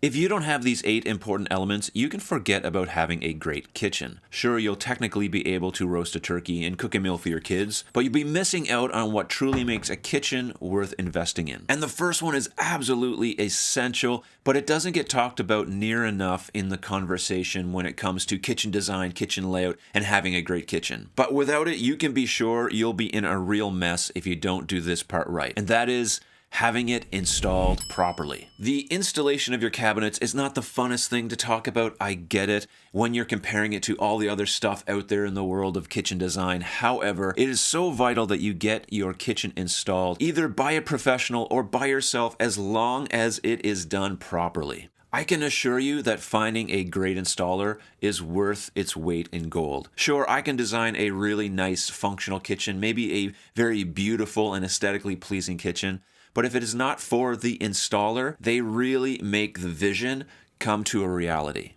If you don't have these 8 important elements, you can forget about having a great kitchen. Sure, you'll technically be able to roast a turkey and cook a meal for your kids, but you'll be missing out on what truly makes a kitchen worth investing in. And the first one is absolutely essential, but it doesn't get talked about near enough in the conversation when it comes to kitchen design, kitchen layout, and having a great kitchen. But without it, you can be sure you'll be in a real mess if you don't do this part right. And that is having it installed properly. The installation of your cabinets is not the funnest thing to talk about, I get it, when you're comparing it to all the other stuff out there in the world of kitchen design. However, it is so vital that you get your kitchen installed either by a professional or by yourself as long as it is done properly. I can assure you that finding a great installer is worth its weight in gold. Sure, I can design a really nice functional kitchen, maybe a very beautiful and aesthetically pleasing kitchen, but if it is not for the installer, they really make the vision come to a reality.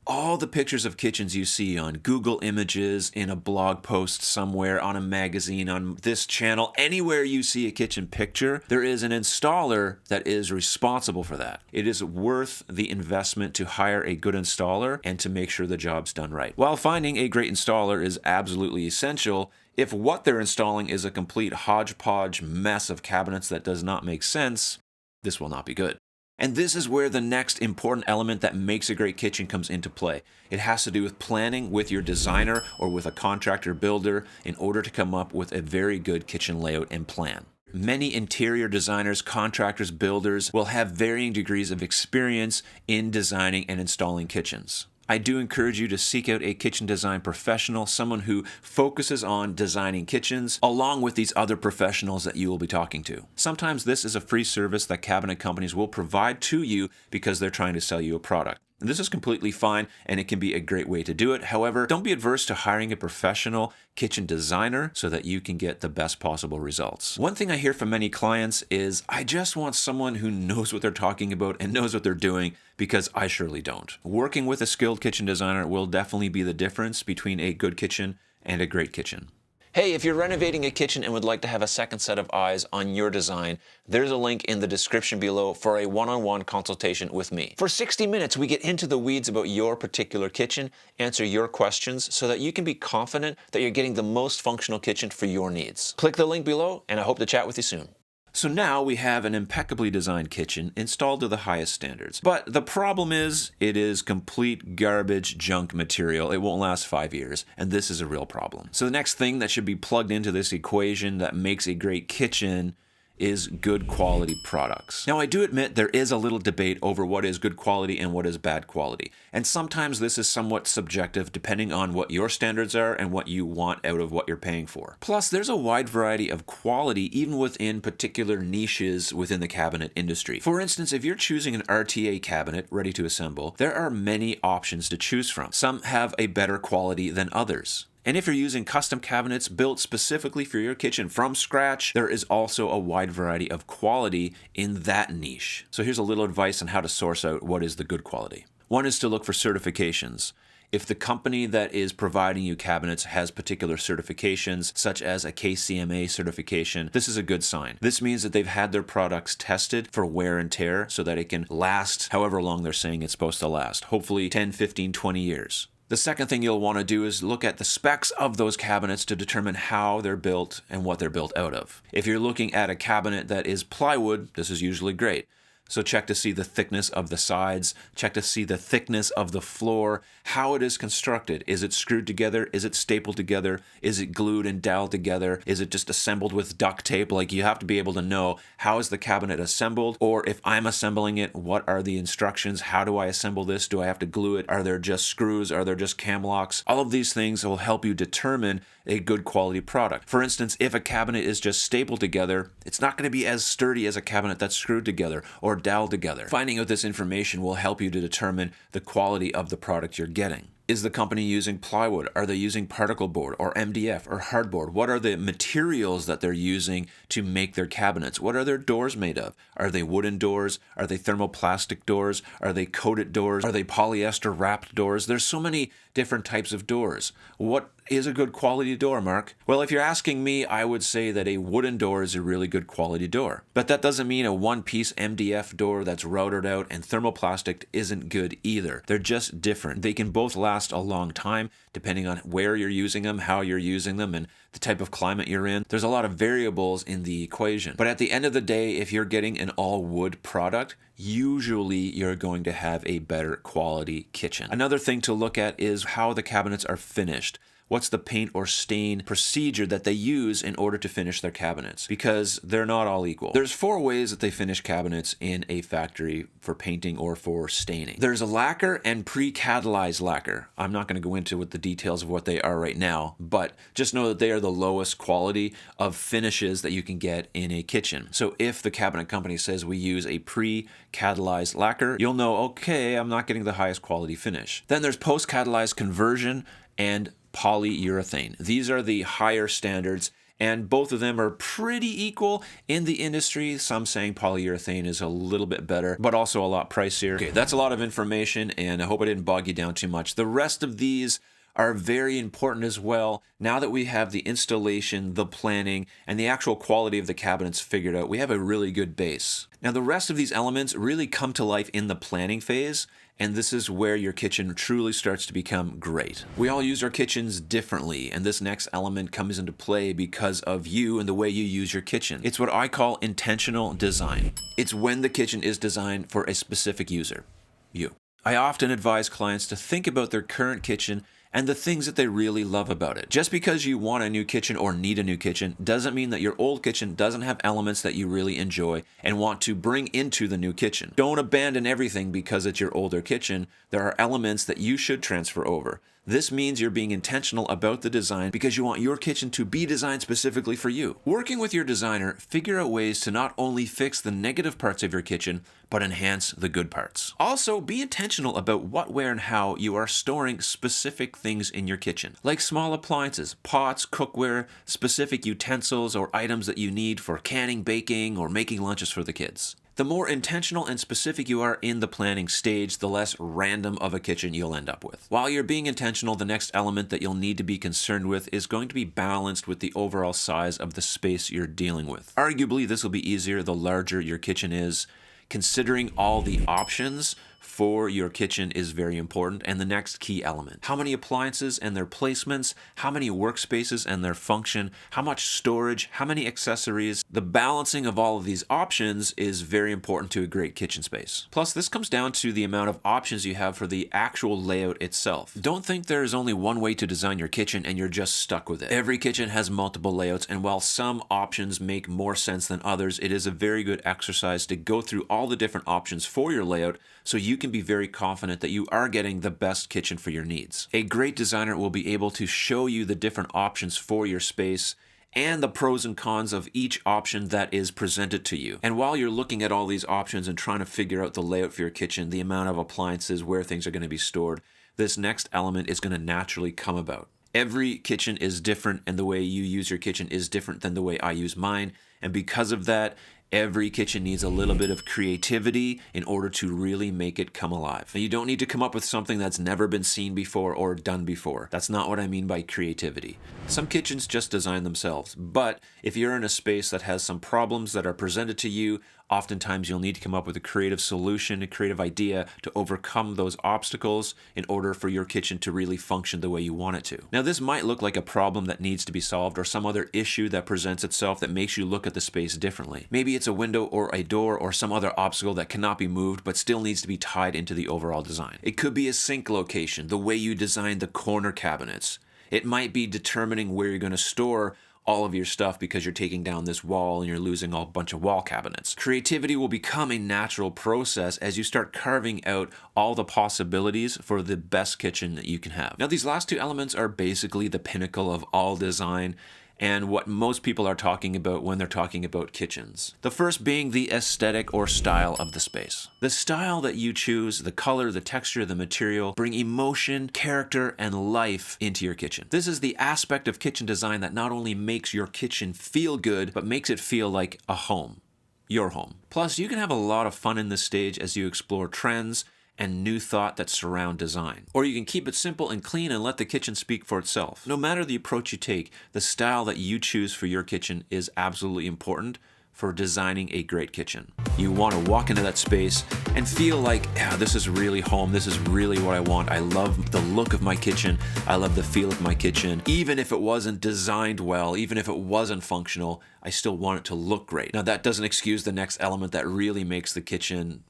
All the pictures of kitchens you see on Google Images, in a blog post somewhere, on a magazine, on this channel, anywhere you see a kitchen picture, there is an installer that is responsible for that. It is worth the investment to hire a good installer and to make sure the job's done right. While finding a great installer is absolutely essential, if what they're installing is a complete hodgepodge mess of cabinets that does not make sense, this will not be good. And this is where the next important element that makes a great kitchen comes into play. It has to do with planning with your designer or with a contractor builder in order to come up with a very good kitchen layout and plan. Many interior designers, contractors, builders will have varying degrees of experience in designing and installing kitchens. I do encourage you to seek out a kitchen design professional, someone who focuses on designing kitchens, along with these other professionals that you will be talking to. Sometimes this is a free service that cabinet companies will provide to you because they're trying to sell you a product. And this is completely fine, and it can be a great way to do it. However, don't be adverse to hiring a professional kitchen designer so that you can get the best possible results. One thing I hear from many clients is, I just want someone who knows what they're talking about and knows what they're doing, because I surely don't. Working with a skilled kitchen designer will definitely be the difference between a good kitchen and a great kitchen. Hey, if you're renovating a kitchen and would like to have a second set of eyes on your design, there's a link in the description below for a one-on-one consultation with me. For 60 minutes, we get into the weeds about your particular kitchen, answer your questions so that you can be confident that you're getting the most functional kitchen for your needs. Click the link below, and I hope to chat with you soon. So now we have an impeccably designed kitchen installed to the highest standards. But the problem is, it is complete garbage junk material. It won't last 5 years, and this is a real problem. So the next thing that should be plugged into this equation that makes a great kitchen is good quality products. Now, I do admit there is a little debate over what is good quality and what is bad quality. And sometimes this is somewhat subjective depending on what your standards are and what you want out of what you're paying for. Plus, there's a wide variety of quality even within particular niches within the cabinet industry. For instance, if you're choosing an RTA cabinet ready to assemble, there are many options to choose from. Some have a better quality than others. And if you're using custom cabinets built specifically for your kitchen from scratch, there is also a wide variety of quality in that niche. So here's a little advice on how to source out what is the good quality. One is to look for certifications. If the company that is providing you cabinets has particular certifications, such as a KCMA certification, this is a good sign. This means that they've had their products tested for wear and tear so that it can last however long they're saying it's supposed to last. Hopefully 10, 15, 20 years. The second thing you'll want to do is look at the specs of those cabinets to determine how they're built and what they're built out of. If you're looking at a cabinet that is plywood, this is usually great. So check to see the thickness of the sides, check to see the thickness of the floor, how it is constructed. Is it screwed together? Is it stapled together? Is it glued and doweled together? Is it just assembled with duct tape? Like, you have to be able to know, how is the cabinet assembled? Or if I'm assembling it, what are the instructions? How do I assemble this? Do I have to glue it? Are there just screws? Are there just cam locks? All of these things will help you determine a good quality product. For instance, if a cabinet is just stapled together, it's not going to be as sturdy as a cabinet that's screwed together or doweled together. Finding out this information will help you to determine the quality of the product you're getting. Is the company using plywood? Are they using particle board or MDF or hardboard? What are the materials that they're using to make their cabinets? What are their doors made of? Are they wooden doors? Are they thermoplastic doors? Are they coated doors? Are they polyester wrapped doors? There's so many different types of doors. What is a good quality door, Mark? Well, if you're asking me, I would say that a wooden door is a really good quality door. But that doesn't mean a one-piece MDF door that's routed out and thermoplastic isn't good either. They're just different. They can both last a long time depending on where you're using them, how you're using them, and the type of climate you're in. There's a lot of variables in the equation. But at the end of the day, if you're getting an all-wood product, usually you're going to have a better quality kitchen. Another thing to look at is how the cabinets are finished. What's the paint or stain procedure that they use in order to finish their cabinets? Because they're not all equal. There's 4 ways that they finish cabinets in a factory for painting or for staining. There's a lacquer and pre-catalyzed lacquer. I'm not going to go into what the details of what they are right now, but just know that they are the lowest quality of finishes that you can get in a kitchen. So if the cabinet company says we use a pre-catalyzed lacquer, you'll know, okay, I'm not getting the highest quality finish. Then there's post-catalyzed conversion and polyurethane. These are the higher standards, and both of them are pretty equal in the industry. Some saying polyurethane is a little bit better, but also a lot pricier. Okay, that's a lot of information, and I hope I didn't bog you down too much. The rest of these are very important as well. Now that we have the installation, the planning, and the actual quality of the cabinets figured out, we have a really good base. Now the rest of these elements really come to life in the planning phase, and this is where your kitchen truly starts to become great. We all use our kitchens differently, and this next element comes into play because of you and the way you use your kitchen. It's what I call intentional design. It's when the kitchen is designed for a specific user, you. I often advise clients to think about their current kitchen and the things that they really love about it. Just because you want a new kitchen or need a new kitchen doesn't mean that your old kitchen doesn't have elements that you really enjoy and want to bring into the new kitchen. Don't abandon everything because it's your older kitchen. There are elements that you should transfer over. This means you're being intentional about the design because you want your kitchen to be designed specifically for you. Working with your designer, figure out ways to not only fix the negative parts of your kitchen, but enhance the good parts. Also, be intentional about what, where, and how you are storing specific things in your kitchen, like small appliances, pots, cookware, specific utensils, or items that you need for canning, baking, or making lunches for the kids. The more intentional and specific you are in the planning stage, the less random of a kitchen you'll end up with. While you're being intentional, the next element that you'll need to be concerned with is going to be balanced with the overall size of the space you're dealing with. Arguably, this will be easier the larger your kitchen is. Considering all the options for your kitchen is very important. And the next key element: how many appliances and their placements, how many workspaces and their function, how much storage, how many accessories. The balancing of all of these options is very important to a great kitchen space. Plus, this comes down to the amount of options you have for the actual layout itself. Don't think there is only one way to design your kitchen and you're just stuck with it. Every kitchen has multiple layouts, and while some options make more sense than others, it is a very good exercise to go through all the different options for your layout so you can be very confident that you are getting the best kitchen for your needs. A great designer will be able to show you the different options for your space and the pros and cons of each option that is presented to you. And while you're looking at all these options and trying to figure out the layout for your kitchen, the amount of appliances, where things are going to be stored, this next element is going to naturally come about. Every kitchen is different, and the way you use your kitchen is different than the way I use mine. And because of that, every kitchen needs a little bit of creativity in order to really make it come alive. Now, you don't need to come up with something that's never been seen before or done before. That's not what I mean by creativity. Some kitchens just design themselves, but if you're in a space that has some problems that are presented to you, oftentimes you'll need to come up with a creative solution, a creative idea to overcome those obstacles in order for your kitchen to really function the way you want it to. Now, this might look like a problem that needs to be solved or some other issue that presents itself that makes you look at the space differently. Maybe it's a window or a door or some other obstacle that cannot be moved but still needs to be tied into the overall design. It could be a sink location, the way you design the corner cabinets. It might be determining where you're going to store all of your stuff because you're taking down this wall and you're losing a bunch of wall cabinets. Creativity will become a natural process as you start carving out all the possibilities for the best kitchen that you can have. Now, these last two elements are basically the pinnacle of all design, and what most people are talking about when they're talking about kitchens. The first being the aesthetic or style of the space. The style that you choose, the color, the texture, the material, bring emotion, character, and life into your kitchen. This is the aspect of kitchen design that not only makes your kitchen feel good, but makes it feel like a home. Your home. Plus, you can have a lot of fun in this stage as you explore trends and new thought that surround design. Or you can keep it simple and clean and let the kitchen speak for itself. No matter the approach you take, the style that you choose for your kitchen is absolutely important for designing a great kitchen. You want to walk into that space and feel like, yeah, this is really home. This is really what I want. I love the look of my kitchen. I love the feel of my kitchen. Even if it wasn't designed well, even if it wasn't functional, I still want it to look great. Now, that doesn't excuse the next element that really makes the kitchen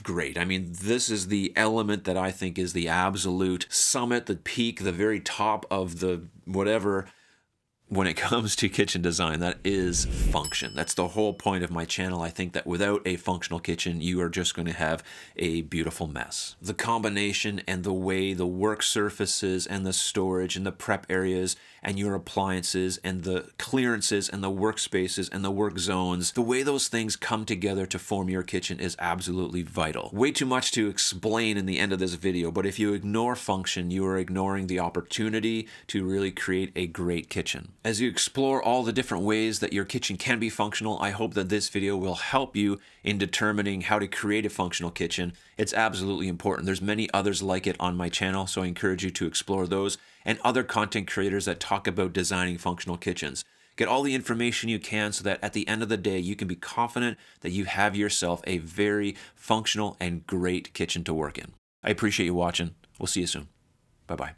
great. I mean, this is the element that I think is the absolute summit, the peak, the very top of the whatever when it comes to kitchen design. That is function. That's the whole point of my channel. I think that without a functional kitchen, you are just going to have a beautiful mess. The combination and the way the work surfaces and the storage and the prep areas and your appliances and the clearances and the workspaces and the work zones, the way those things come together to form your kitchen is absolutely vital. Way too much to explain in the end of this video, but if you ignore function, you are ignoring the opportunity to really create a great kitchen. As you explore all the different ways that your kitchen can be functional, I hope that this video will help you in determining how to create a functional kitchen. It's absolutely important. There's many others like it on my channel, so I encourage you to explore those and other content creators that talk about designing functional kitchens. Get all the information you can so that at the end of the day, you can be confident that you have yourself a very functional and great kitchen to work in. I appreciate you watching. We'll see you soon. Bye-bye.